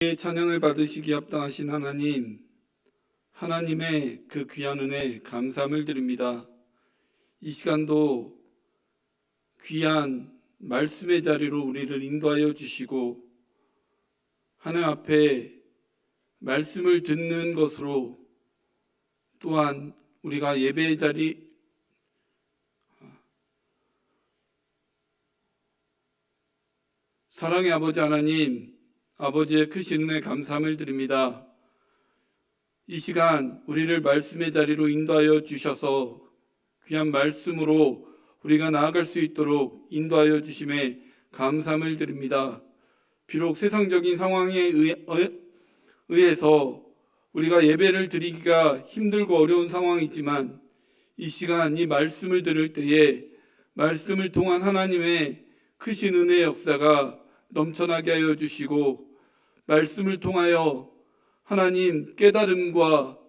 찬양을 받으시기 합당하신 하나님, 하나님의 그 귀한 은혜 감사함을 드립니다. 이 시간도 귀한 말씀의 자리로 우리를 인도하여 주시고 하나님 앞에 말씀을 듣는 것으로 또한 우리가 예배의 자리 사랑의 아버지 하나님, 아버지의 크신 은혜 감사함을 드립니다. 이 시간 우리를 말씀의 자리로 인도하여 주셔서 귀한 말씀으로 우리가 나아갈 수 있도록 인도하여 주심에 감사함을 드립니다. 비록 세상적인 상황에 의해서 우리가 예배를 드리기가 힘들고 어려운 상황이지만 이 시간 이 말씀을 들을 때에 말씀을 통한 하나님의 크신 은혜의 역사가 넘쳐나게 하여 주시고 말씀을 통하여 하나님 깨달음과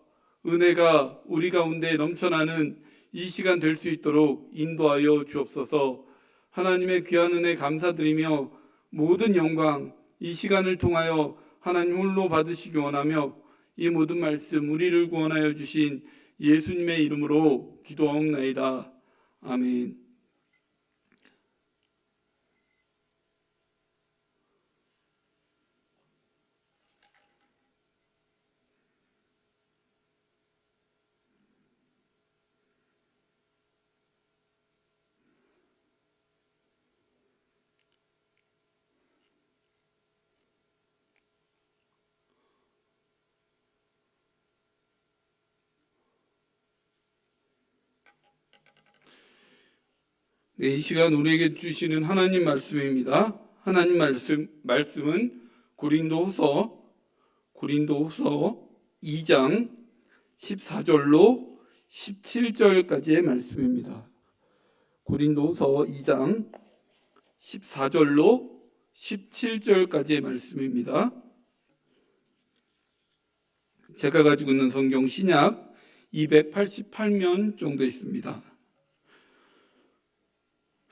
은혜가 우리 가운데 넘쳐나는 이 시간 될 수 있도록 인도하여 주옵소서. 하나님의 귀한 은혜 감사드리며 모든 영광 이 시간을 통하여 하나님 홀로 받으시기 원하며 이 모든 말씀 우리를 구원하여 주신 예수님의 이름으로 기도하옵나이다. 아멘. 이 시간 우리에게 주시는 하나님 말씀입니다. 하나님 말씀은 고린도후서 2장 14절로 17절까지의 말씀입니다. 고린도후서 2장 14절로 17절까지의 말씀입니다. 제가 가지고 있는 성경 신약 288면 정도 있습니다.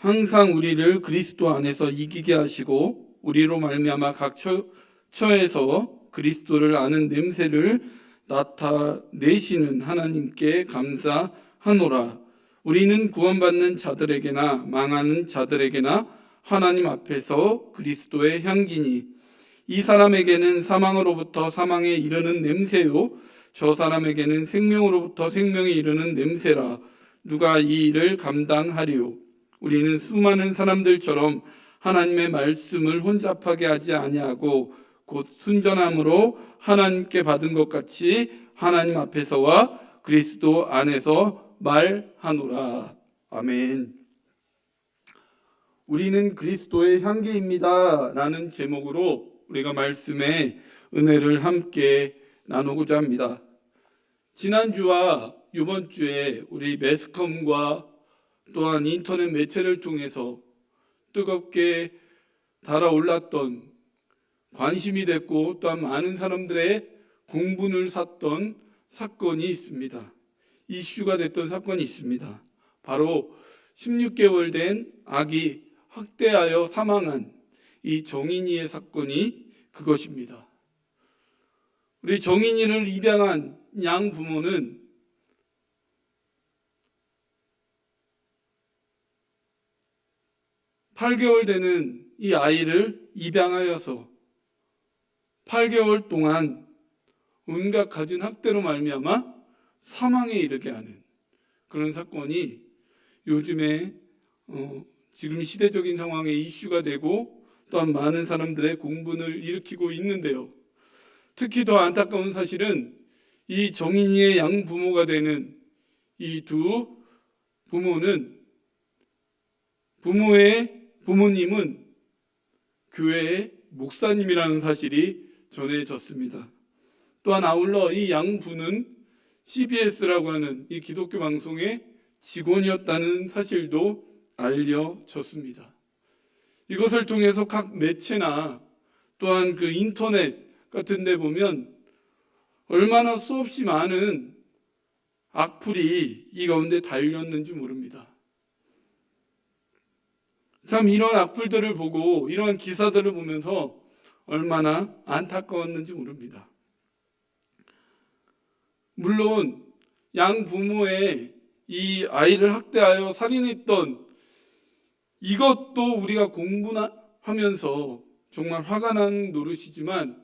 항상 우리를 그리스도 안에서 이기게 하시고 우리로 말미암아 각 처에서 그리스도를 아는 냄새를 나타내시는 하나님께 감사하노라. 우리는 구원받는 자들에게나 망하는 자들에게나 하나님 앞에서 그리스도의 향기니 이 사람에게는 사망으로부터 사망에 이르는 냄새요 저 사람에게는 생명으로부터 생명에 이르는 냄새라. 누가 이 일을 감당하리요? 우리는 수많은 사람들처럼 하나님의 말씀을 혼잡하게 하지 아니하고 곧 순전함으로 하나님께 받은 것 같이 하나님 앞에서와 그리스도 안에서 말하노라. 아멘. 우리는 그리스도의 향기입니다 라는 제목으로 우리가 말씀의 은혜를 함께 나누고자 합니다. 지난주와 이번 주에 우리 매스컴과 또한 인터넷 매체를 통해서 뜨겁게 달아올랐던 관심이 됐고 또한 많은 사람들의 공분을 샀던 사건이 있습니다. 이슈가 됐던 사건이 있습니다. 바로 16개월 된 아기 학대하여 사망한 이 정인이의 사건이 그것입니다. 우리 정인이를 입양한 양 부모는 8개월 되는 이 아이를 입양하여서 8개월 동안 온갖 갖은 학대로 말미암아 사망에 이르게 하는 그런 사건이 요즘에 지금 시대적인 상황에 이슈가 되고 또한 많은 사람들의 공분을 일으키고 있는데요. 특히 더 안타까운 사실은 이 정인이의 양부모가 되는 이 두 부모는 부모님은 교회의 목사님이라는 사실이 전해졌습니다. 또한 아울러 이 양부는 CBS라고 하는 이 기독교 방송의 직원이었다는 사실도 알려졌습니다. 이것을 통해서 각 매체나 또한 그 인터넷 같은 데 보면 얼마나 수없이 많은 악플이 이 가운데 달렸는지 모릅니다. 참 이런 악플들을 보고 이러한 기사들을 보면서 얼마나 안타까웠는지 모릅니다. 물론 양 부모의 이 아이를 학대하여 살인했던 이것도 우리가 공부하면서 정말 화가 나는 노릇이지만,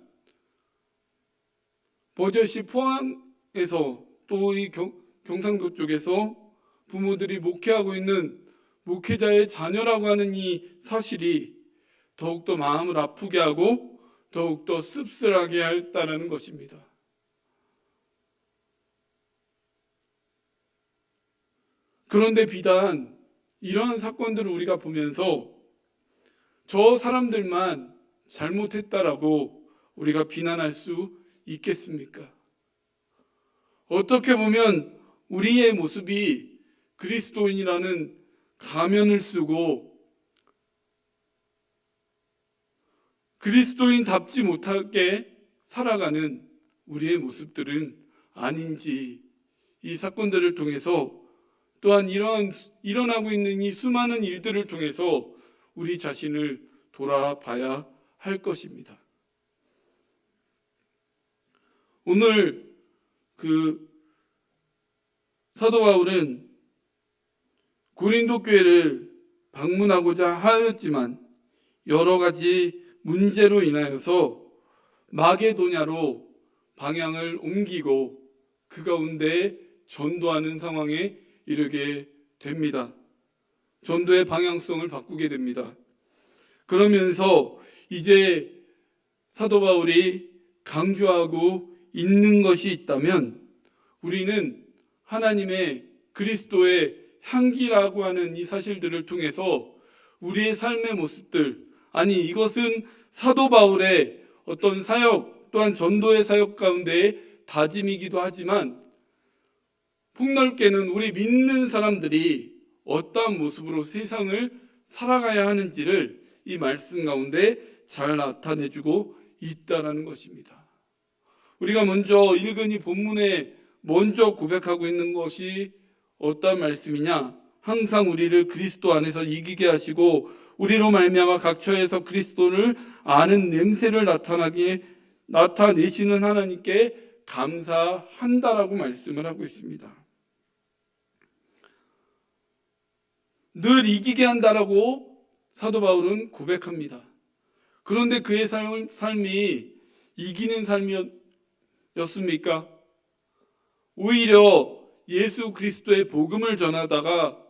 버젓이 포항에서 또 이 경상도 쪽에서 부모들이 목회하고 있는 목회자의 자녀라고 하는 이 사실이 더욱더 마음을 아프게 하고 더욱더 씁쓸하게 했다는 것입니다. 그런데 비단 이러한 사건들을 우리가 보면서 저 사람들만 잘못했다라고 우리가 비난할 수 있겠습니까? 어떻게 보면 우리의 모습이 그리스도인이라는 가면을 쓰고 그리스도인답지 못하게 살아가는 우리의 모습들은 아닌지, 이 사건들을 통해서 또한 일어나고 있는 이 수많은 일들을 통해서 우리 자신을 돌아봐야 할 것입니다. 오늘 사도 바울은 고린도 교회를 방문하고자 하였지만 여러 가지 문제로 인하여서 마게도냐로 방향을 옮기고 그 가운데 전도하는 상황에 이르게 됩니다. 전도의 방향성을 바꾸게 됩니다. 그러면서 이제 사도 바울이 강조하고 있는 것이 있다면 우리는 하나님의 그리스도의 향기라고 하는 이 사실들을 통해서 우리의 삶의 모습들, 아니 이것은 사도 바울의 어떤 사역 또한 전도의 사역 가운데의 다짐이기도 하지만 폭넓게는 우리 믿는 사람들이 어떠한 모습으로 세상을 살아가야 하는지를 이 말씀 가운데 잘 나타내주고 있다는 것입니다. 우리가 먼저 읽은 이 본문에 먼저 고백하고 있는 것이 어떤 말씀이냐? 항상 우리를 그리스도 안에서 이기게 하시고 우리로 말미암아 각 처에서 그리스도를 아는 냄새를 나타내시는 하나님께 감사한다라고 말씀을 하고 있습니다. 늘 이기게 한다라고 사도 바울은 고백합니다. 그런데 그의 삶이 이기는 삶이었습니까? 오히려 예수 그리스도의 복음을 전하다가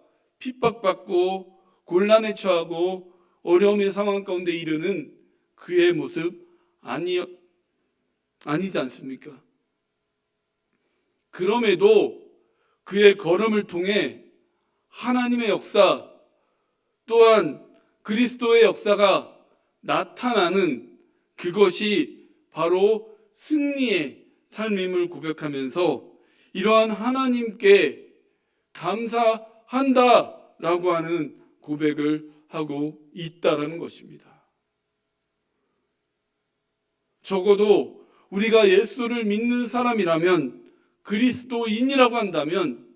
핍박받고 곤란에 처하고 어려움의 상황 가운데 이르는 그의 모습 아니지 않습니까? 그럼에도 그의 걸음을 통해 하나님의 역사 또한 그리스도의 역사가 나타나는 그것이 바로 승리의 삶임을 고백하면서 이러한 하나님께 감사한다라고 하는 고백을 하고 있다라는 것입니다. 적어도 우리가 예수를 믿는 사람이라면, 그리스도인이라고 한다면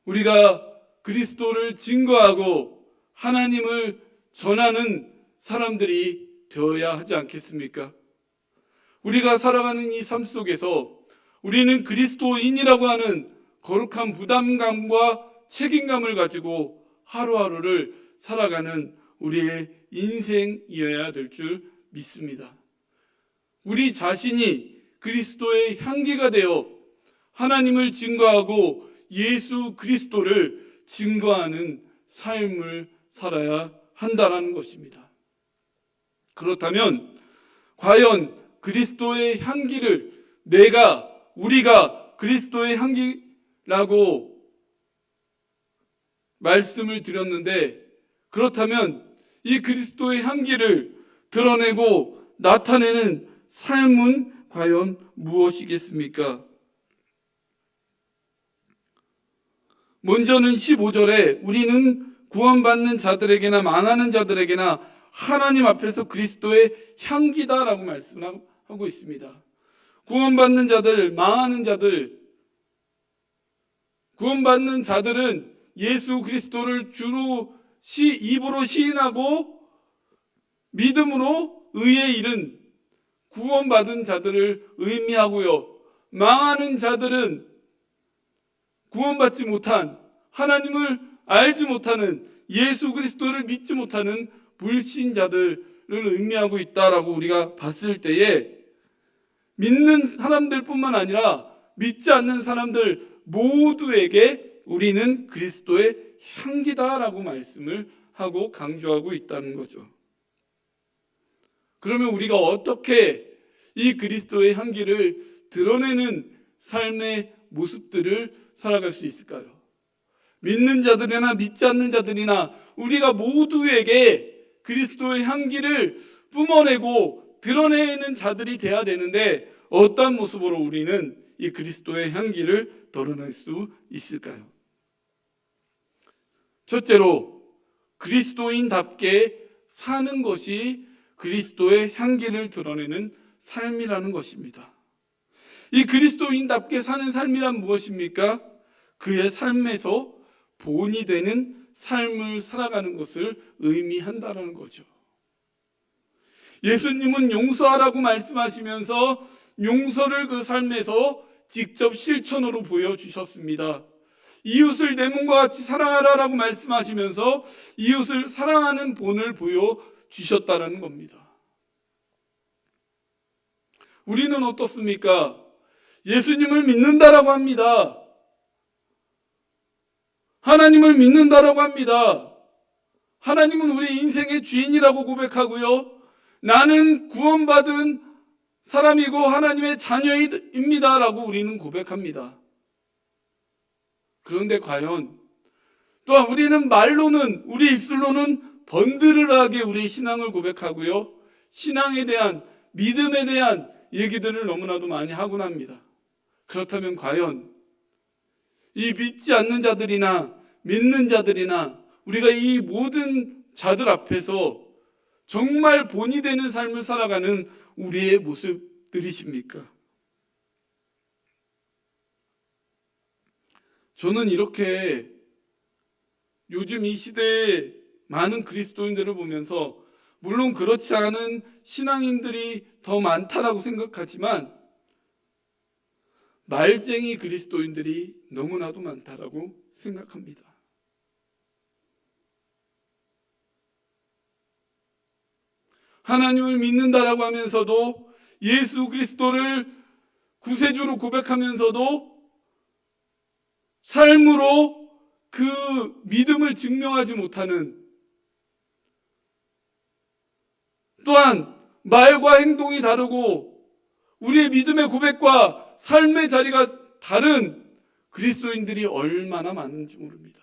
우리가 그리스도를 증거하고 하나님을 전하는 사람들이 되어야 하지 않겠습니까? 우리가 살아가는 이 삶 속에서 우리는 그리스도인이라고 하는 거룩한 부담감과 책임감을 가지고 하루하루를 살아가는 우리의 인생이어야 될 줄 믿습니다. 우리 자신이 그리스도의 향기가 되어 하나님을 증거하고 예수 그리스도를 증거하는 삶을 살아야 한다는 것입니다. 그렇다면 과연 그리스도의 향기를 우리가 그리스도의 향기라고 말씀을 드렸는데, 그렇다면 이 그리스도의 향기를 드러내고 나타내는 삶은 과연 무엇이겠습니까? 먼저는 15절에 우리는 구원받는 자들에게나 망하는 자들에게나 하나님 앞에서 그리스도의 향기다라고 말씀을 하고 있습니다. 구원받는 자들, 망하는 자들, 구원받는 자들은 예수 그리스도를 주로 입으로 시인하고 믿음으로 의의 일은 구원받은 자들을 의미하고요. 망하는 자들은 구원받지 못한, 하나님을 알지 못하는, 예수 그리스도를 믿지 못하는 불신자들을 의미하고 있다라고 우리가 봤을 때에, 믿는 사람들뿐만 아니라 믿지 않는 사람들 모두에게 우리는 그리스도의 향기다라고 말씀을 하고 강조하고 있다는 거죠. 그러면 우리가 어떻게 이 그리스도의 향기를 드러내는 삶의 모습들을 살아갈 수 있을까요? 믿는 자들이나 믿지 않는 자들이나 우리가 모두에게 그리스도의 향기를 뿜어내고 드러내는 자들이 돼야 되는데, 어떤 모습으로 우리는 이 그리스도의 향기를 드러낼 수 있을까요? 첫째로, 그리스도인답게 사는 것이 그리스도의 향기를 드러내는 삶이라는 것입니다. 이 그리스도인답게 사는 삶이란 무엇입니까? 그의 삶에서 본이 되는 삶을 살아가는 것을 의미한다는 거죠. 예수님은 용서하라고 말씀하시면서 용서를 그 삶에서 직접 실천으로 보여주셨습니다. 이웃을 내 몸과 같이 사랑하라라고 말씀하시면서 이웃을 사랑하는 본을 보여주셨다는 겁니다. 우리는 어떻습니까? 예수님을 믿는다라고 합니다. 하나님을 믿는다라고 합니다. 하나님은 우리 인생의 주인이라고 고백하고요. 나는 구원받은 사람이고 하나님의 자녀입니다라고 우리는 고백합니다. 그런데 과연 또한 우리는 말로는, 우리 입술로는 번드르르하게 우리의 신앙을 고백하고요. 신앙에 대한, 믿음에 대한 얘기들을 너무나도 많이 하곤 합니다. 그렇다면 과연 이 믿지 않는 자들이나 믿는 자들이나 우리가 이 모든 자들 앞에서 정말 본이 되는 삶을 살아가는 우리의 모습들이십니까? 저는 이렇게 요즘 이 시대에 많은 그리스도인들을 보면서, 물론 그렇지 않은 신앙인들이 더 많다라고 생각하지만 말쟁이 그리스도인들이 너무나도 많다라고 생각합니다. 하나님을 믿는다라고 하면서도, 예수 그리스도를 구세주로 고백하면서도 삶으로 그 믿음을 증명하지 못하는, 또한 말과 행동이 다르고 우리의 믿음의 고백과 삶의 자리가 다른 그리스도인들이 얼마나 많은지 모릅니다.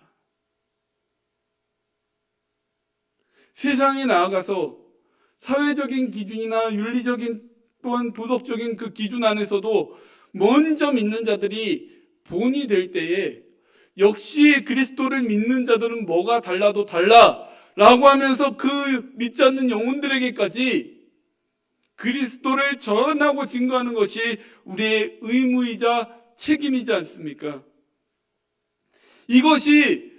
세상에 나아가서 사회적인 기준이나 윤리적인, 또한 도덕적인 그 기준 안에서도 먼저 믿는 자들이 본이 될 때에, 역시 그리스도를 믿는 자들은 뭐가 달라도 달라 라고 하면서 그 믿지 않는 영혼들에게까지 그리스도를 전하고 증거하는 것이 우리의 의무이자 책임이지 않습니까? 이것이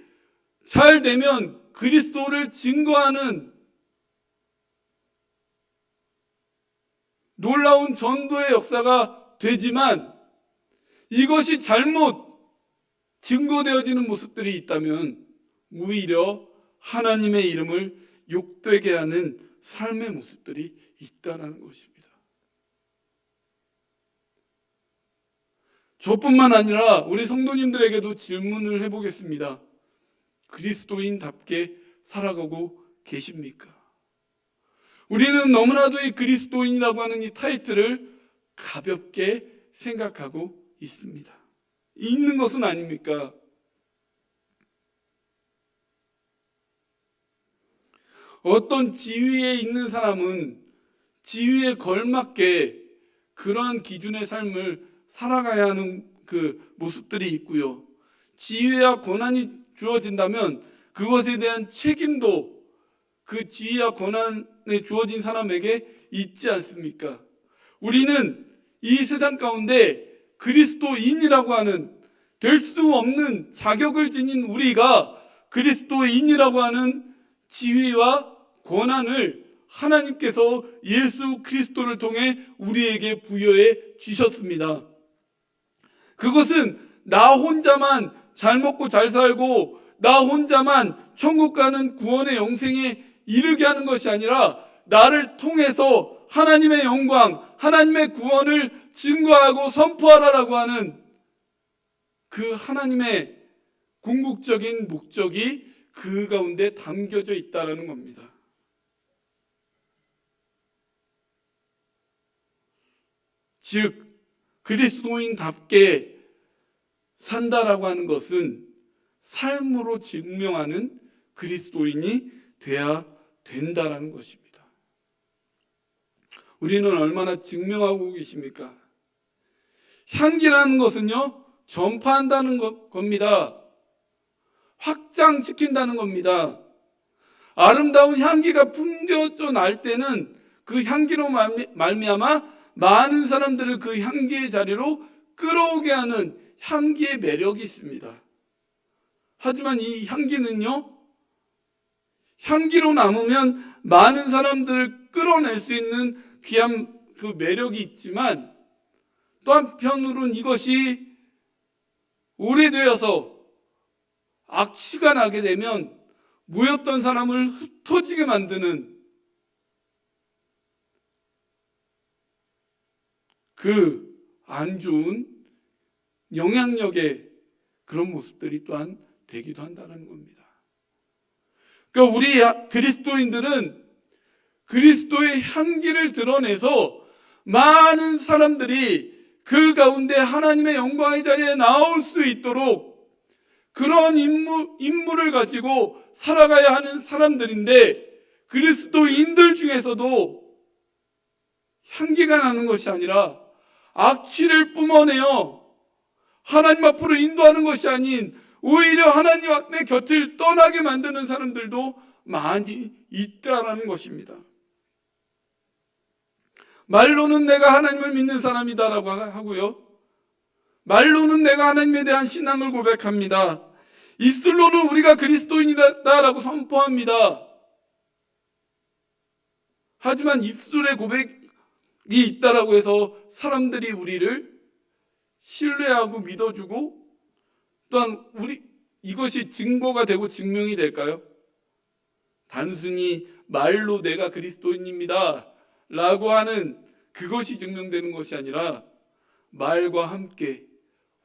잘 되면 그리스도를 증거하는 놀라운 전도의 역사가 되지만, 이것이 잘못 증거되어지는 모습들이 있다면 오히려 하나님의 이름을 욕되게 하는 삶의 모습들이 있다는 것입니다. 저뿐만 아니라 우리 성도님들에게도 질문을 해보겠습니다. 그리스도인답게 살아가고 계십니까? 우리는 너무나도 이 그리스도인이라고 하는 이 타이틀을 가볍게 생각하고 있습니다. 있는 것은 아닙니까? 어떤 지위에 있는 사람은 지위에 걸맞게 그러한 기준의 삶을 살아가야 하는 그 모습들이 있고요. 지위와 권한이 주어진다면 그것에 대한 책임도 그 지위와 권한에 주어진 사람에게 있지 않습니까? 우리는 이 세상 가운데 그리스도인이라고 하는, 될 수 없는 자격을 지닌 우리가 그리스도인이라고 하는 지위와 권한을 하나님께서 예수 그리스도를 통해 우리에게 부여해 주셨습니다. 그것은 나 혼자만 잘 먹고 잘 살고 나 혼자만 천국 가는 구원의 영생에 이르게 하는 것이 아니라 나를 통해서 하나님의 영광, 하나님의 구원을 증거하고 선포하라라고 하는 그 하나님의 궁극적인 목적이 그 가운데 담겨져 있다는 겁니다. 즉 그리스도인답게 산다라고 하는 것은 삶으로 증명하는 그리스도인이 돼야 된다라는 것입니다. 우리는 얼마나 증명하고 계십니까? 향기라는 것은요, 전파한다는 겁니다. 확장시킨다는 겁니다. 아름다운 향기가 풍겨져 날 때는 그 향기로 말미암아 많은 사람들을 그 향기의 자리로 끌어오게 하는 향기의 매력이 있습니다. 하지만 이 향기는요, 향기로 남으면 많은 사람들을 끌어낼 수 있는 귀한 그 매력이 있지만 또 한편으로는 이것이 오래되어서 악취가 나게 되면 모였던 사람을 흩어지게 만드는 그 안 좋은 영향력의 그런 모습들이 또한 되기도 한다는 겁니다. 그러니까 우리 그리스도인들은 그리스도의 향기를 드러내서 많은 사람들이 그 가운데 하나님의 영광의 자리에 나올 수 있도록 그런 임무를 가지고 살아가야 하는 사람들인데, 그리스도인들 중에서도 향기가 나는 것이 아니라 악취를 뿜어내어 하나님 앞으로 인도하는 것이 아닌 오히려 하나님의 곁을 떠나게 만드는 사람들도 많이 있다라는 것입니다. 말로는 내가 하나님을 믿는 사람이다라고 하고요, 말로는 내가 하나님에 대한 신앙을 고백합니다. 입술로는 우리가 그리스도인이다라고 선포합니다. 하지만 입술의 고백이 있다라고 해서 사람들이 우리를 신뢰하고 믿어주고 또한 이것이 증거가 되고 증명이 될까요? 단순히 말로 내가 그리스도인입니다 라고 하는 그것이 증명되는 것이 아니라 말과 함께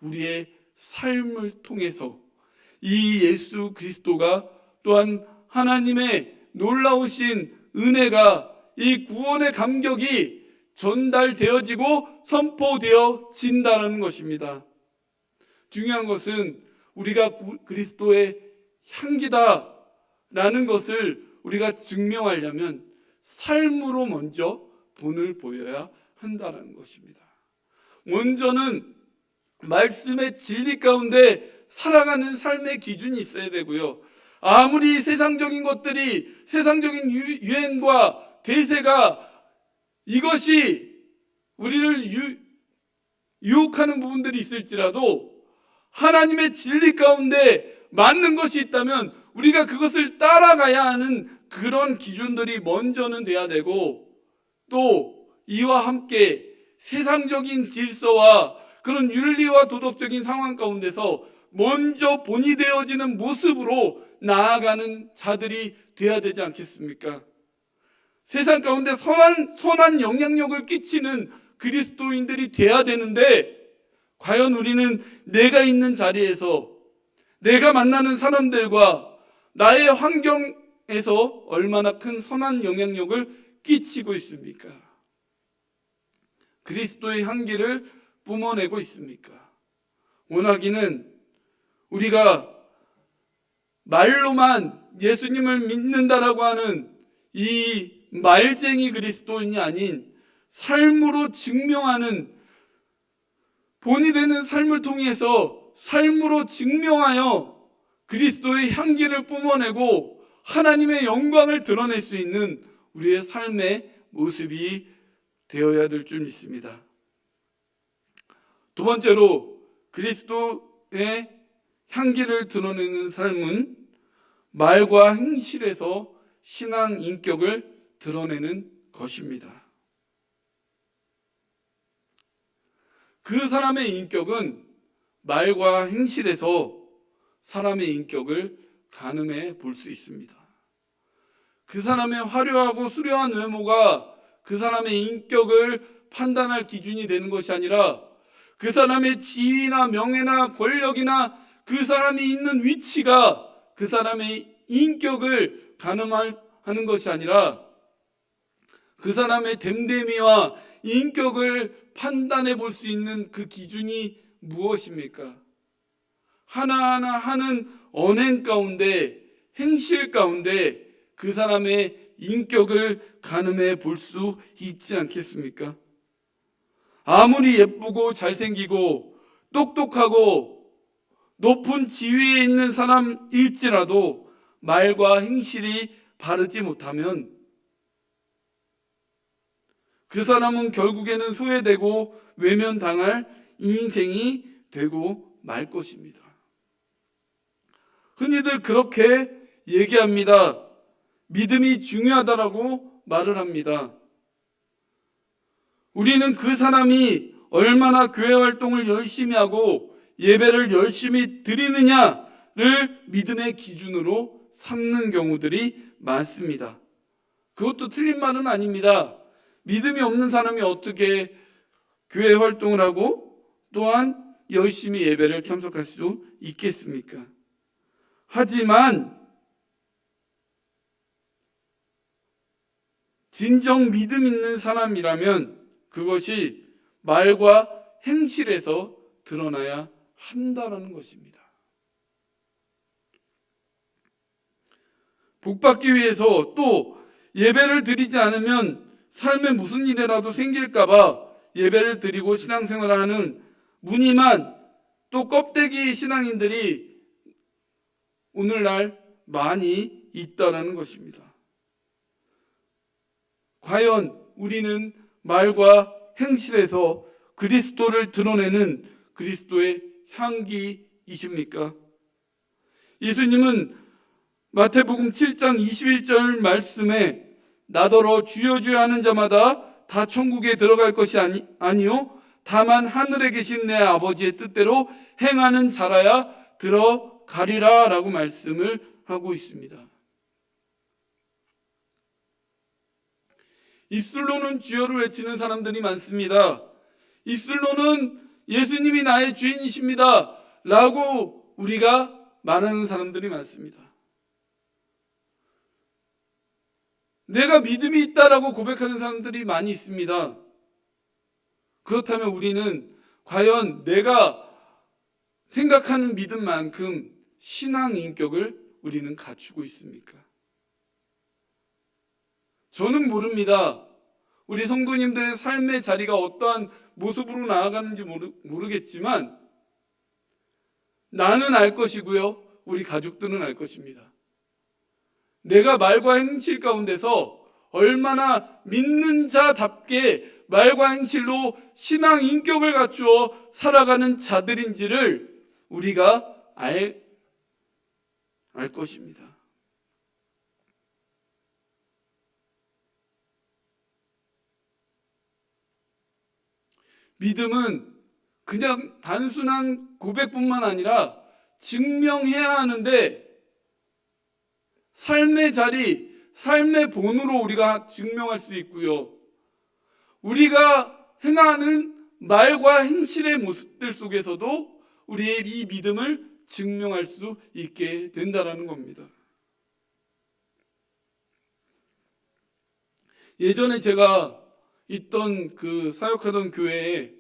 우리의 삶을 통해서 이 예수 그리스도가 또한 하나님의 놀라우신 은혜가, 이 구원의 감격이 전달되어지고 선포되어진다는 것입니다. 중요한 것은 우리가 그리스도의 향기다라는 것을 우리가 증명하려면 삶으로 먼저 본을 보여야 한다는 것입니다. 먼저는 말씀의 진리 가운데 살아가는 삶의 기준이 있어야 되고요. 아무리 세상적인 것들이, 세상적인 유행과 대세가 이것이 우리를 유혹하는 부분들이 있을지라도 하나님의 진리 가운데 맞는 것이 있다면 우리가 그것을 따라가야 하는 그런 기준들이 먼저는 돼야 되고, 또 이와 함께 세상적인 질서와 그런 윤리와 도덕적인 상황 가운데서 먼저 본이 되어지는 모습으로 나아가는 자들이 돼야 되지 않겠습니까? 세상 가운데 선한 영향력을 끼치는 그리스도인들이 돼야 되는데, 과연 우리는 내가 있는 자리에서 내가 만나는 사람들과 나의 환경에서 얼마나 큰 선한 영향력을 끼치고 있습니까? 그리스도의 향기를 뿜어내고 있습니까? 원하기는 우리가 말로만 예수님을 믿는다라고 하는 이 말쟁이 그리스도인이 아닌 삶으로 증명하는, 본이 되는 삶을 통해서 삶으로 증명하여 그리스도의 향기를 뿜어내고 하나님의 영광을 드러낼 수 있는 우리의 삶의 모습이 되어야 될 줄 믿습니다. 두 번째로 그리스도의 향기를 드러내는 삶은 말과 행실에서 신앙 인격을 드러내는 것입니다. 그 사람의 인격은 말과 행실에서 사람의 인격을 가늠해 볼 수 있습니다. 그 사람의 화려하고 수려한 외모가 그 사람의 인격을 판단할 기준이 되는 것이 아니라 그 사람의 지위나 명예나 권력이나 그 사람이 있는 위치가 그 사람의 인격을 가늠하는 것이 아니라 그 사람의 됨됨이와 인격을 판단해 볼 수 있는 그 기준이 무엇입니까? 하나하나 하는 언행 가운데, 행실 가운데 그 사람의 인격을 가늠해 볼 수 있지 않겠습니까? 아무리 예쁘고 잘생기고 똑똑하고 높은 지위에 있는 사람일지라도 말과 행실이 바르지 못하면 그 사람은 결국에는 소외되고 외면당할 인생이 되고 말 것입니다. 흔히들 그렇게 얘기합니다. 믿음이 중요하다라고 말을 합니다. 우리는 그 사람이 얼마나 교회 활동을 열심히 하고 예배를 열심히 드리느냐를 믿음의 기준으로 삼는 경우들이 많습니다. 그것도 틀린 말은 아닙니다. 믿음이 없는 사람이 어떻게 교회 활동을 하고 또한 열심히 예배를 참석할 수 있겠습니까? 하지만 진정 믿음 있는 사람이라면 그것이 말과 행실에서 드러나야 한다라는 것입니다. 복받기 위해서 또 예배를 드리지 않으면 삶에 무슨 일이라도 생길까봐 예배를 드리고 신앙생활을 하는 무늬만 또 껍데기 신앙인들이 오늘날 많이 있다라는 것입니다. 과연 우리는 말과 행실에서 그리스도를 드러내는 그리스도의 향기이십니까? 예수님은 마태복음 7장 21절 말씀에 나더러 주여 주여 하는 자마다 다 천국에 들어갈 것이 아니요 다만 하늘에 계신 내 아버지의 뜻대로 행하는 자라야 들어가리라 라고 말씀을 하고 있습니다. 입술로는 주여를 외치는 사람들이 많습니다. 입술로는 예수님이 나의 주인이십니다 라고 우리가 말하는 사람들이 많습니다. 내가 믿음이 있다라고 고백하는 사람들이 많이 있습니다. 그렇다면 우리는 과연 내가 생각하는 믿음만큼 신앙 인격을 우리는 갖추고 있습니까? 저는 모릅니다. 우리 성도님들의 삶의 자리가 어떠한 모습으로 나아가는지 모르겠지만 나는 알 것이고요. 우리 가족들은 알 것입니다. 내가 말과 행실 가운데서 얼마나 믿는 자답게 말과 행실로 신앙 인격을 갖추어 살아가는 자들인지를 우리가 알 것입니다. 믿음은 그냥 단순한 고백뿐만 아니라 증명해야 하는데 삶의 자리, 삶의 본으로 우리가 증명할 수 있고요. 우리가 행하는 말과 행실의 모습들 속에서도 우리의 이 믿음을 증명할 수 있게 된다는 겁니다. 예전에 제가 있던 그 사역하던 교회에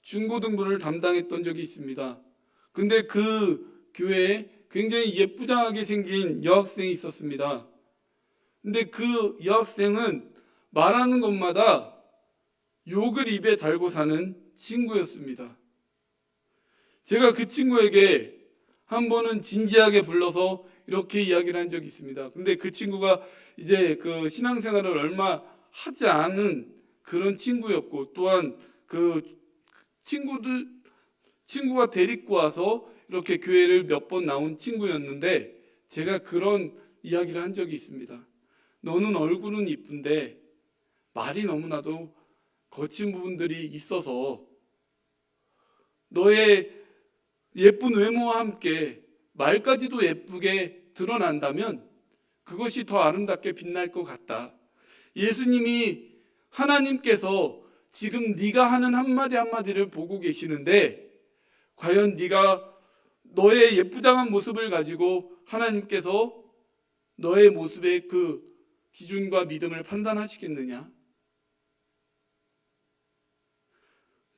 중고등부를 담당했던 적이 있습니다. 근데 그 교회에 굉장히 예쁘장하게 생긴 여학생이 있었습니다. 근데 그 여학생은 말하는 것마다 욕을 입에 달고 사는 친구였습니다. 제가 그 친구에게 한 번은 진지하게 불러서 이렇게 이야기를 한 적이 있습니다. 근데 그 친구가 이제 그 신앙생활을 얼마 하지 않은 그런 친구였고 또한 그 친구가 데리고 와서 이렇게 교회를 몇 번 나온 친구였는데 제가 그런 이야기를 한 적이 있습니다. 너는 얼굴은 이쁜데 말이 너무나도 거친 부분들이 있어서 너의 예쁜 외모와 함께 말까지도 예쁘게 드러난다면 그것이 더 아름답게 빛날 것 같다. 예수님이 하나님께서 지금 네가 하는 한마디 한마디를 보고 계시는데 과연 네가 너의 예쁘장한 모습을 가지고 하나님께서 너의 모습의 그 기준과 믿음을 판단하시겠느냐?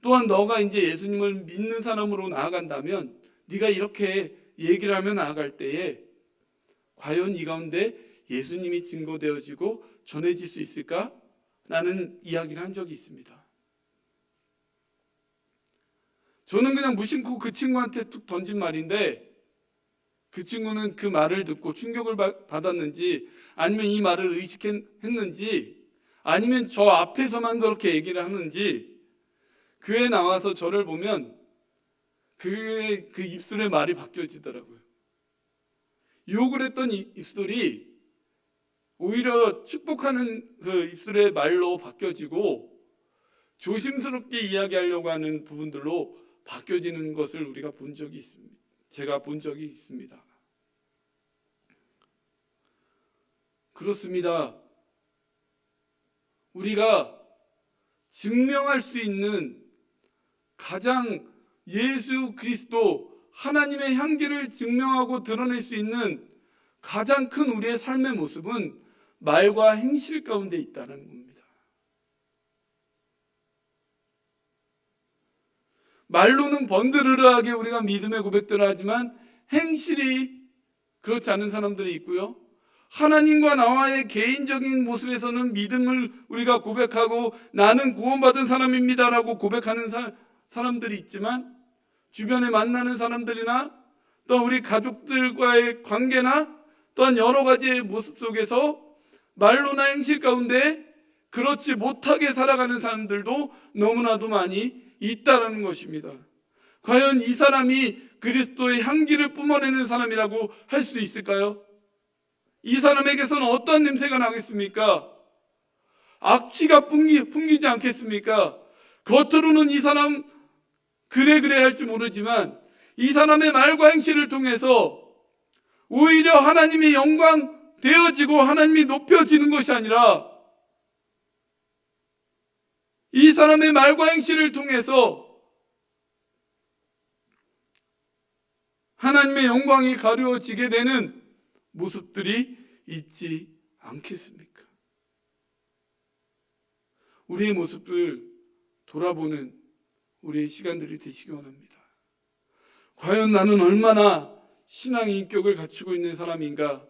또한 너가 이제 예수님을 믿는 사람으로 나아간다면 네가 이렇게 얘기를 하며 나아갈 때에 과연 이 가운데 예수님이 증거되어지고 전해질 수 있을까? 라는 이야기를 한 적이 있습니다. 저는 그냥 무심코 그 친구한테 툭 던진 말인데 그 친구는 그 말을 듣고 충격을 받았는지 아니면 이 말을 의식했는지 아니면 저 앞에서만 그렇게 얘기를 하는지 교회에 나와서 저를 보면 그 입술의 말이 바뀌어지더라고요. 욕을 했던 입술이 오히려 축복하는 그 입술의 말로 바뀌어지고 조심스럽게 이야기하려고 하는 부분들로 바뀌어지는 것을 우리가 본 적이 있습니다. 제가 본 적이 있습니다. 그렇습니다. 우리가 증명할 수 있는 가장 예수 그리스도 하나님의 향기를 증명하고 드러낼 수 있는 가장 큰 우리의 삶의 모습은 말과 행실 가운데 있다는 겁니다. 말로는 번드르르하게 우리가 믿음의 고백들을 하지만 행실이 그렇지 않은 사람들이 있고요. 하나님과 나와의 개인적인 모습에서는 믿음을 우리가 고백하고 나는 구원받은 사람입니다라고 고백하는 사람들이 있지만 주변에 만나는 사람들이나 또 우리 가족들과의 관계나 또한 여러 가지의 모습 속에서 말로나 행실 가운데 그렇지 못하게 살아가는 사람들도 너무나도 많이 있다라는 것입니다. 과연 이 사람이 그리스도의 향기를 뿜어내는 사람이라고 할 수 있을까요? 이 사람에게서는 어떤 냄새가 나겠습니까? 악취가 풍기지 않겠습니까? 겉으로는 이 사람 그래 할지 모르지만 이 사람의 말과 행실을 통해서 오히려 하나님의 영광 되어지고 하나님이 높여지는 것이 아니라 이 사람의 말과 행실을 통해서 하나님의 영광이 가려지게 되는 모습들이 있지 않겠습니까? 우리의 모습을 돌아보는 우리의 시간들이 되시기 원합니다. 과연 나는 얼마나 신앙의 인격을 갖추고 있는 사람인가?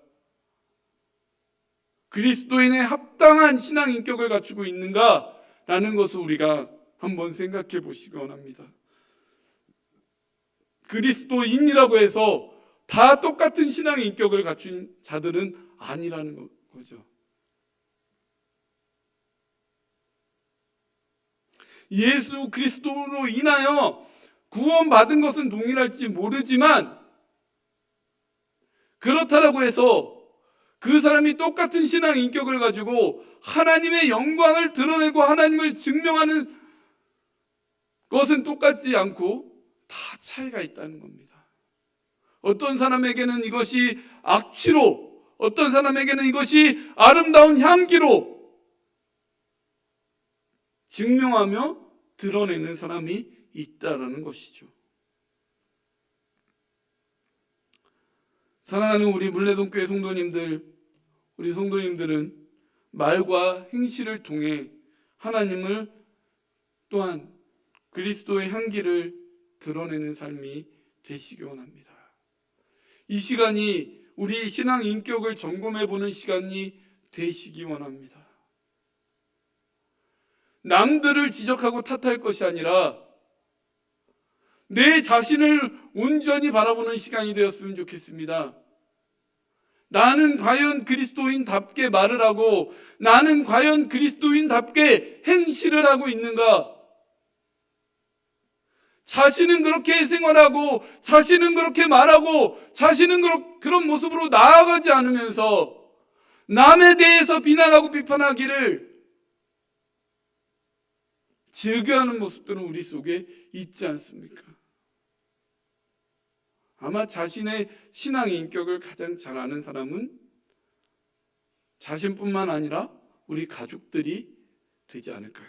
그리스도인의 합당한 신앙 인격을 갖추고 있는가라는 것을 우리가 한번 생각해 보시기 원합니다. 그리스도인이라고 해서 다 똑같은 신앙의 인격을 갖춘 자들은 아니라는 거죠. 예수 그리스도로 인하여 구원받은 것은 동일할지 모르지만 그렇다라고 해서 그 사람이 똑같은 신앙 인격을 가지고 하나님의 영광을 드러내고 하나님을 증명하는 것은 똑같지 않고 다 차이가 있다는 겁니다. 어떤 사람에게는 이것이 악취로, 어떤 사람에게는 이것이 아름다운 향기로 증명하며 드러내는 사람이 있다라는 것이죠. 사랑하는 우리 물레동교회 성도님들, 우리 성도님들은 말과 행실을 통해 하나님을 또한 그리스도의 향기를 드러내는 삶이 되시기 원합니다. 이 시간이 우리 신앙 인격을 점검해 보는 시간이 되시기 원합니다. 남들을 지적하고 탓할 것이 아니라 내 자신을 온전히 바라보는 시간이 되었으면 좋겠습니다. 나는 과연 그리스도인답게 말을 하고 나는 과연 그리스도인답게 행실을 하고 있는가? 자신은 그렇게 생활하고 자신은 그렇게 말하고 자신은 그런 모습으로 나아가지 않으면서 남에 대해서 비난하고 비판하기를 즐겨하는 모습들은 우리 속에 있지 않습니까? 아마 자신의 신앙의 인격을 가장 잘 아는 사람은 자신뿐만 아니라 우리 가족들이 되지 않을까요?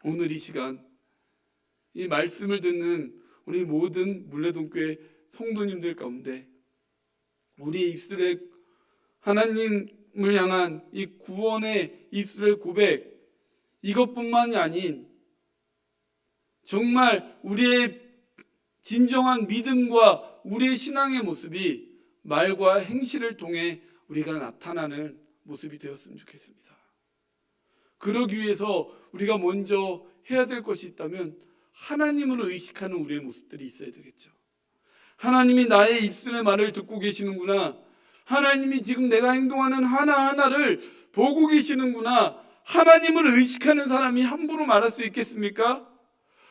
오늘 이 시간 이 말씀을 듣는 우리 모든 물레동교회 성도님들 가운데 우리의 입술에 하나님을 향한 이 구원의 입술의 고백, 이것뿐만이 아닌 정말 우리의 진정한 믿음과 우리의 신앙의 모습이 말과 행실을 통해 우리가 나타나는 모습이 되었으면 좋겠습니다. 그러기 위해서 우리가 먼저 해야 될 것이 있다면 하나님을 의식하는 우리의 모습들이 있어야 되겠죠. 하나님이 나의 입술의 말을 듣고 계시는구나. 하나님이 지금 내가 행동하는 하나하나를 보고 계시는구나. 하나님을 의식하는 사람이 함부로 말할 수 있겠습니까?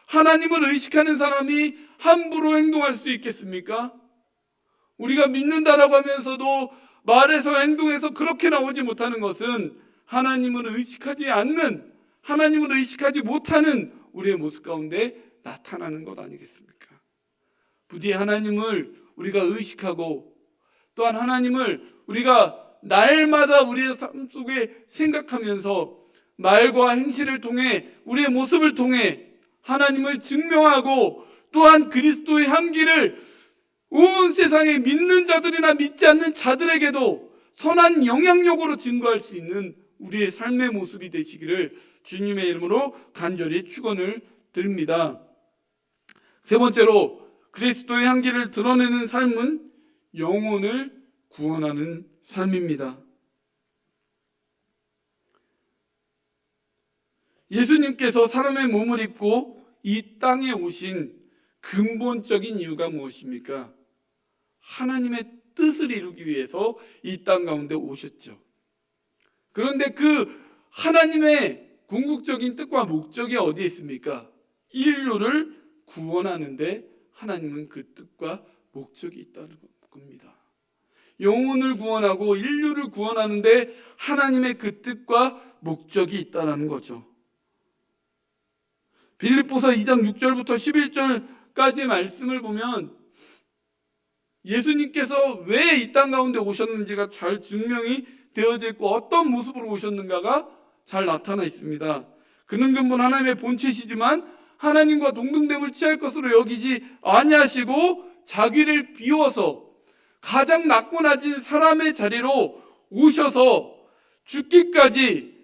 하나님을 의식하는 사람이 함부로 행동할 수 있겠습니까? 우리가 믿는다라고 하면서도 말에서 행동에서 그렇게 나오지 못하는 것은 하나님을 의식하지 않는, 하나님을 의식하지 못하는 우리의 모습 가운데 나타나는 것 아니겠습니까? 부디 하나님을 우리가 의식하고 또한 하나님을 우리가 날마다 우리의 삶 속에 생각하면서 말과 행실을 통해 우리의 모습을 통해 하나님을 증명하고 또한 그리스도의 향기를 온 세상에 믿는 자들이나 믿지 않는 자들에게도 선한 영향력으로 증거할 수 있는 우리의 삶의 모습이 되시기를 주님의 이름으로 간절히 축원을 드립니다. 세 번째로 그리스도의 향기를 드러내는 삶은 영혼을 구원하는 삶입니다. 예수님께서 사람의 몸을 입고 이 땅에 오신 근본적인 이유가 무엇입니까? 하나님의 뜻을 이루기 위해서 이 땅 가운데 오셨죠. 그런데 그 하나님의 궁극적인 뜻과 목적이 어디에 있습니까? 인류를 구원하는데 하나님은 그 뜻과 목적이 있다는 겁니다. 영혼을 구원하고 인류를 구원하는데 하나님의 그 뜻과 목적이 있다는 거죠. 빌립보서 2장 6절부터 11절까지 말씀을 보면 예수님께서 왜 이 땅 가운데 오셨는지가 잘 증명이 되어져 있고 어떤 모습으로 오셨는가가 잘 나타나 있습니다. 그는 근본 하나님의 본체시지만 하나님과 동등됨을 취할 것으로 여기지 아니하시고 자기를 비워서 가장 낮고 낮은 사람의 자리로 오셔서 죽기까지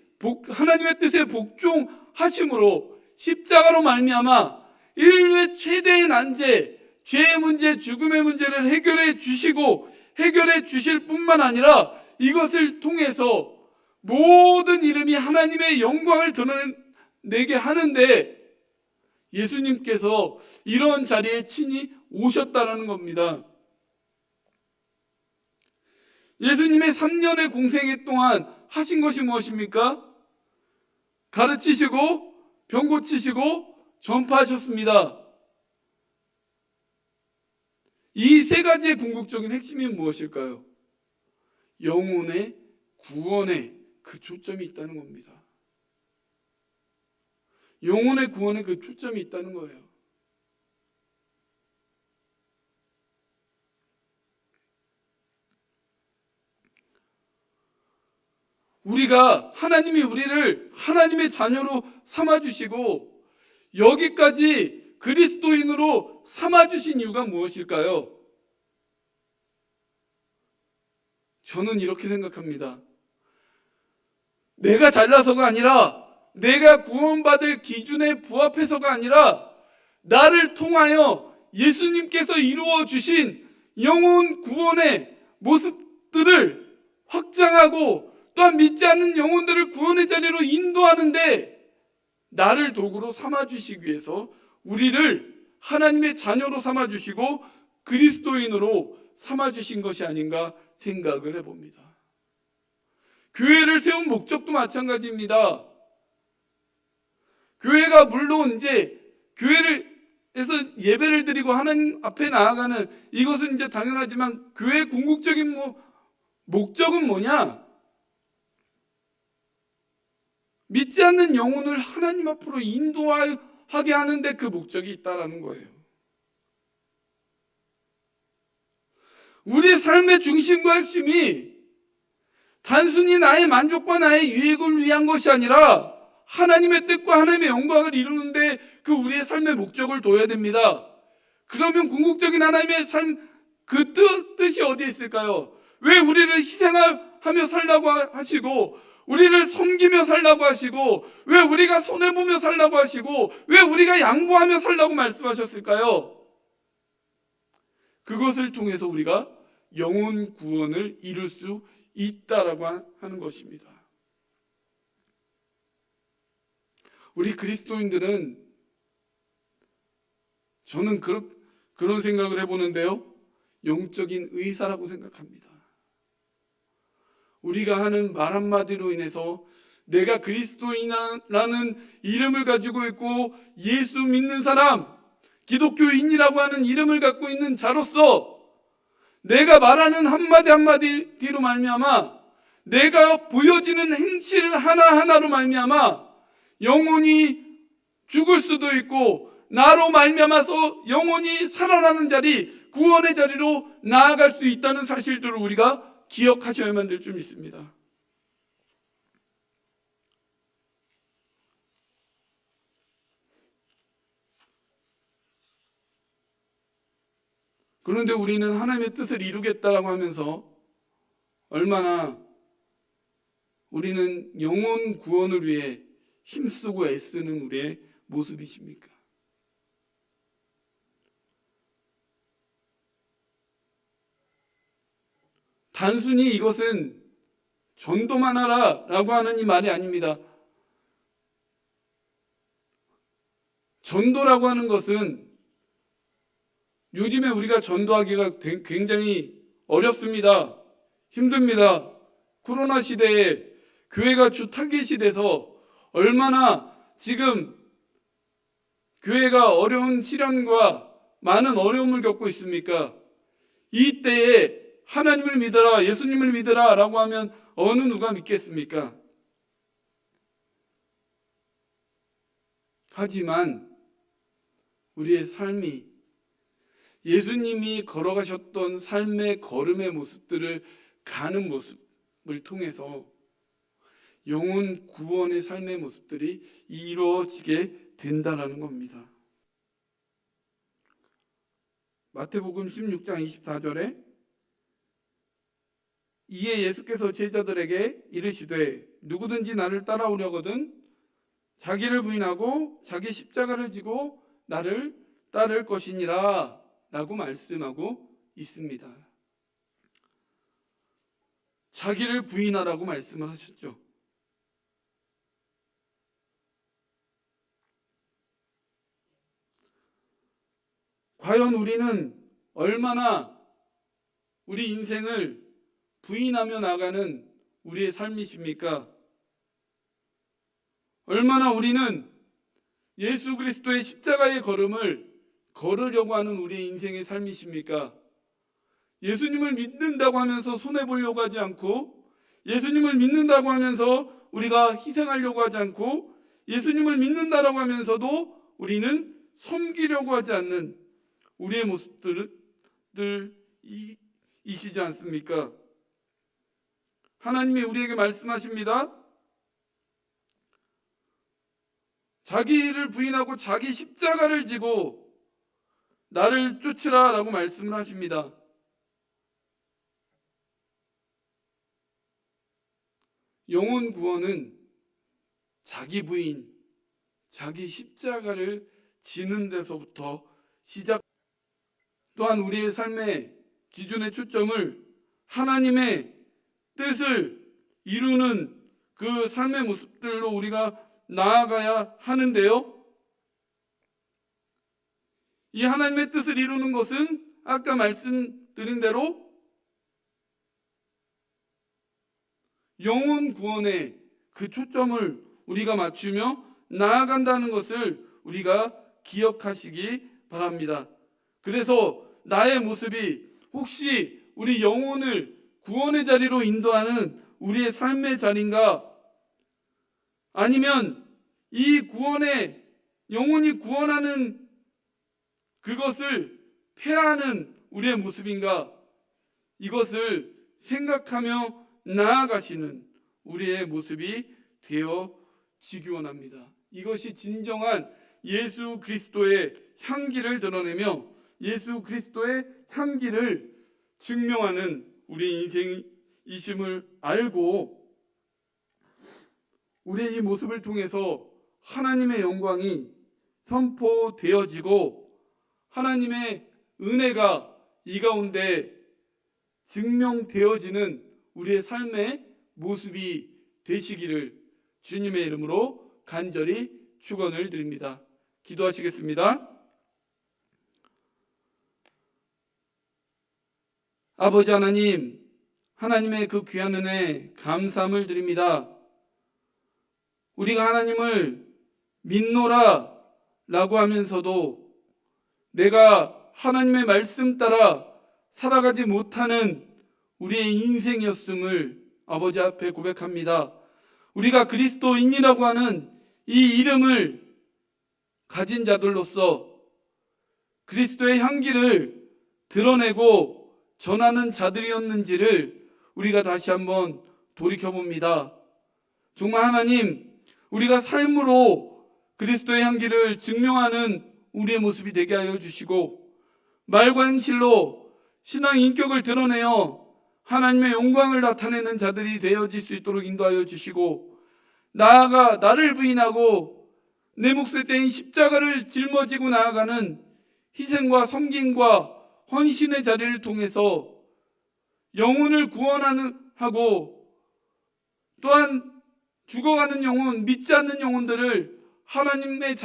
하나님의 뜻에 복종하심으로 십자가로 말미암아 인류의 최대의 난제, 죄의 문제, 죽음의 문제를 해결해 주시고 해결해 주실 뿐만 아니라 이것을 통해서 모든 이름이 하나님의 영광을 드러내게 하는데 예수님께서 이런 자리에 친히 오셨다는 겁니다. 예수님의 3년의 공생애 동안 하신 것이 무엇입니까? 가르치시고 병 고치시고 전파하셨습니다. 이 세 가지의 궁극적인 핵심이 무엇일까요? 영혼의 구원에 그 초점이 있다는 겁니다. 영혼의 구원에 그 초점이 있다는 거예요. 우리가 하나님이 우리를 하나님의 자녀로 삼아주시고 여기까지 그리스도인으로 삼아주신 이유가 무엇일까요? 저는 이렇게 생각합니다. 내가 잘나서가 아니라 내가 구원받을 기준에 부합해서가 아니라 나를 통하여 예수님께서 이루어 주신 영혼 구원의 모습들을 확장하고 또한 믿지 않는 영혼들을 구원의 자리로 인도하는데 나를 도구로 삼아주시기 위해서 우리를 하나님의 자녀로 삼아주시고 그리스도인으로 삼아주신 것이 아닌가 생각을 해봅니다. 교회를 세운 목적도 마찬가지입니다. 교회가 물론 이제 교회에서 예배를 드리고 하나님 앞에 나아가는 이것은 이제 당연하지만 교회의 궁극적인 목적은 뭐냐? 믿지 않는 영혼을 하나님 앞으로 인도하게 하는데 그 목적이 있다라는 거예요. 우리의 삶의 중심과 핵심이 단순히 나의 만족과 나의 유익을 위한 것이 아니라 하나님의 뜻과 하나님의 영광을 이루는데 그 우리의 삶의 목적을 둬야 됩니다. 그러면 궁극적인 하나님의 삶, 그 뜻이 어디에 있을까요? 왜 우리를 희생하며 살라고 하시고, 우리를 섬기며 살라고 하시고, 왜 우리가 손해보며 살라고 하시고, 왜 우리가 양보하며 살라고 말씀하셨을까요? 그것을 통해서 우리가 영혼 구원을 이룰 수 있다라고 하는 것입니다. 우리 그리스도인들은, 저는 그런 생각을 해보는데요, 영적인 의사라고 생각합니다. 우리가 하는 말 한마디로 인해서 내가 그리스도인이라는 이름을 가지고 있고 예수 믿는 사람, 기독교인이라고 하는 이름을 갖고 있는 자로서 내가 말하는 한마디 한마디로 말미암아, 내가 보여지는 행실 하나하나로 말미암아 영혼이 죽을 수도 있고, 나로 말미암아서 영혼이 살아나는 자리, 구원의 자리로 나아갈 수 있다는 사실들을 우리가 기억하셔야만 될 줄 믿습니다. 그런데 우리는 하나님의 뜻을 이루겠다라고 하면서 얼마나 우리는 영혼 구원을 위해 힘쓰고 애쓰는 우리의 모습이십니까? 단순히 이것은 전도만 하라라고 하는 이 말이 아닙니다. 전도라고 하는 것은 요즘에 우리가 전도하기가 굉장히 어렵습니다. 힘듭니다. 코로나 시대에 교회가 주 타깃이 돼서 얼마나 지금 교회가 어려운 시련과 많은 어려움을 겪고 있습니까? 이 때에 하나님을 믿어라, 예수님을 믿어라 라고 하면 어느 누가 믿겠습니까? 하지만 우리의 삶이 예수님이 걸어가셨던 삶의 걸음의 모습들을 가는 모습을 통해서 영혼 구원의 삶의 모습들이 이루어지게 된다는 겁니다. 마태복음 16장 24절에 이에 예수께서 제자들에게 이르시되 누구든지 나를 따라오려거든 자기를 부인하고 자기 십자가를 지고 나를 따를 것이니라 라고 말씀하고 있습니다. 자기를 부인하라고 말씀을 하셨죠. 과연 우리는 얼마나 우리 인생을 부인하며 나가는 우리의 삶이십니까? 얼마나 우리는 예수 그리스도의 십자가의 걸음을 걸으려고 하는 우리의 인생의 삶이십니까? 예수님을 믿는다고 하면서 손해보려고 하지 않고, 예수님을 믿는다고 하면서 우리가 희생하려고 하지 않고, 예수님을 믿는다라고 하면서도 우리는 섬기려고 하지 않는 우리의 모습들이시지 않습니까? 하나님이 우리에게 말씀하십니다. 자기를 부인하고 자기 십자가를 지고 나를 쫓으라 라고 말씀을 하십니다. 영혼 구원은 자기 부인, 자기 십자가를 지는 데서부터 시작. 또한 우리의 삶의 기준의 초점을 하나님의 뜻을 이루는 그 삶의 모습들로 우리가 나아가야 하는데요. 이 하나님의 뜻을 이루는 것은 아까 말씀드린 대로 영혼 구원에 그 초점을 우리가 맞추며 나아간다는 것을 우리가 기억하시기 바랍니다. 그래서 나의 모습이 혹시 우리 영혼을 구원의 자리로 인도하는 우리의 삶의 자리인가? 아니면 이 구원의 영혼이 구원하는 그것을 폐하는 우리의 모습인가? 이것을 생각하며 나아가시는 우리의 모습이 되어지기 원합니다. 이것이 진정한 예수 그리스도의 향기를 드러내며 예수 그리스도의 향기를 증명하는 우리 인생이심을 알고 우리의 이 모습을 통해서 하나님의 영광이 선포되어지고 하나님의 은혜가 이 가운데 증명되어지는 우리의 삶의 모습이 되시기를 주님의 이름으로 간절히 축원을 드립니다. 기도하시겠습니다. 아버지 하나님, 하나님의 그 귀한 은혜 감사함을 드립니다. 우리가 하나님을 믿노라 라고 하면서도 내가 하나님의 말씀 따라 살아가지 못하는 우리의 인생이었음을 아버지 앞에 고백합니다. 우리가 그리스도인이라고 하는 이 이름을 가진 자들로서 그리스도의 향기를 드러내고 전하는 자들이었는지를 우리가 다시 한번 돌이켜봅니다. 정말 하나님, 우리가 삶으로 그리스도의 향기를 증명하는 우리의 모습이 되게 하여 주시고 말과 행실로 신앙 인격을 드러내어 하나님의 영광을 나타내는 자들이 되어질 수 있도록 인도하여 주시고 나아가 나를 부인하고 내 몫에 떼인 십자가를 짊어지고 나아가는 희생과 섬김과 헌신의 자리를 통해서 영혼을 구원하고 또한 죽어가는 영혼, 믿지 않는 영혼들을 하나님의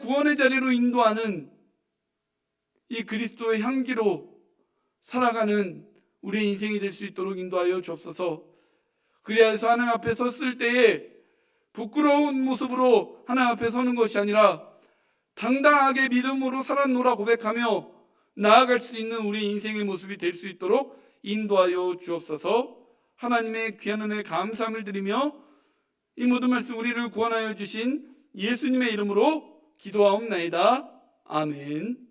구원의 자리로 인도하는 이 그리스도의 향기로 살아가는 우리의 인생이 될 수 있도록 인도하여 주옵소서. 그래야 해서 하나님 앞에 섰을 때에 부끄러운 모습으로 하나님 앞에 서는 것이 아니라 당당하게 믿음으로 살았노라 고백하며 나아갈 수 있는 우리 인생의 모습이 될 수 있도록 인도하여 주옵소서. 하나님의 귀한 은혜에 감사함을 드리며 이 모든 말씀 우리를 구원하여 주신 예수님의 이름으로 기도하옵나이다. 아멘.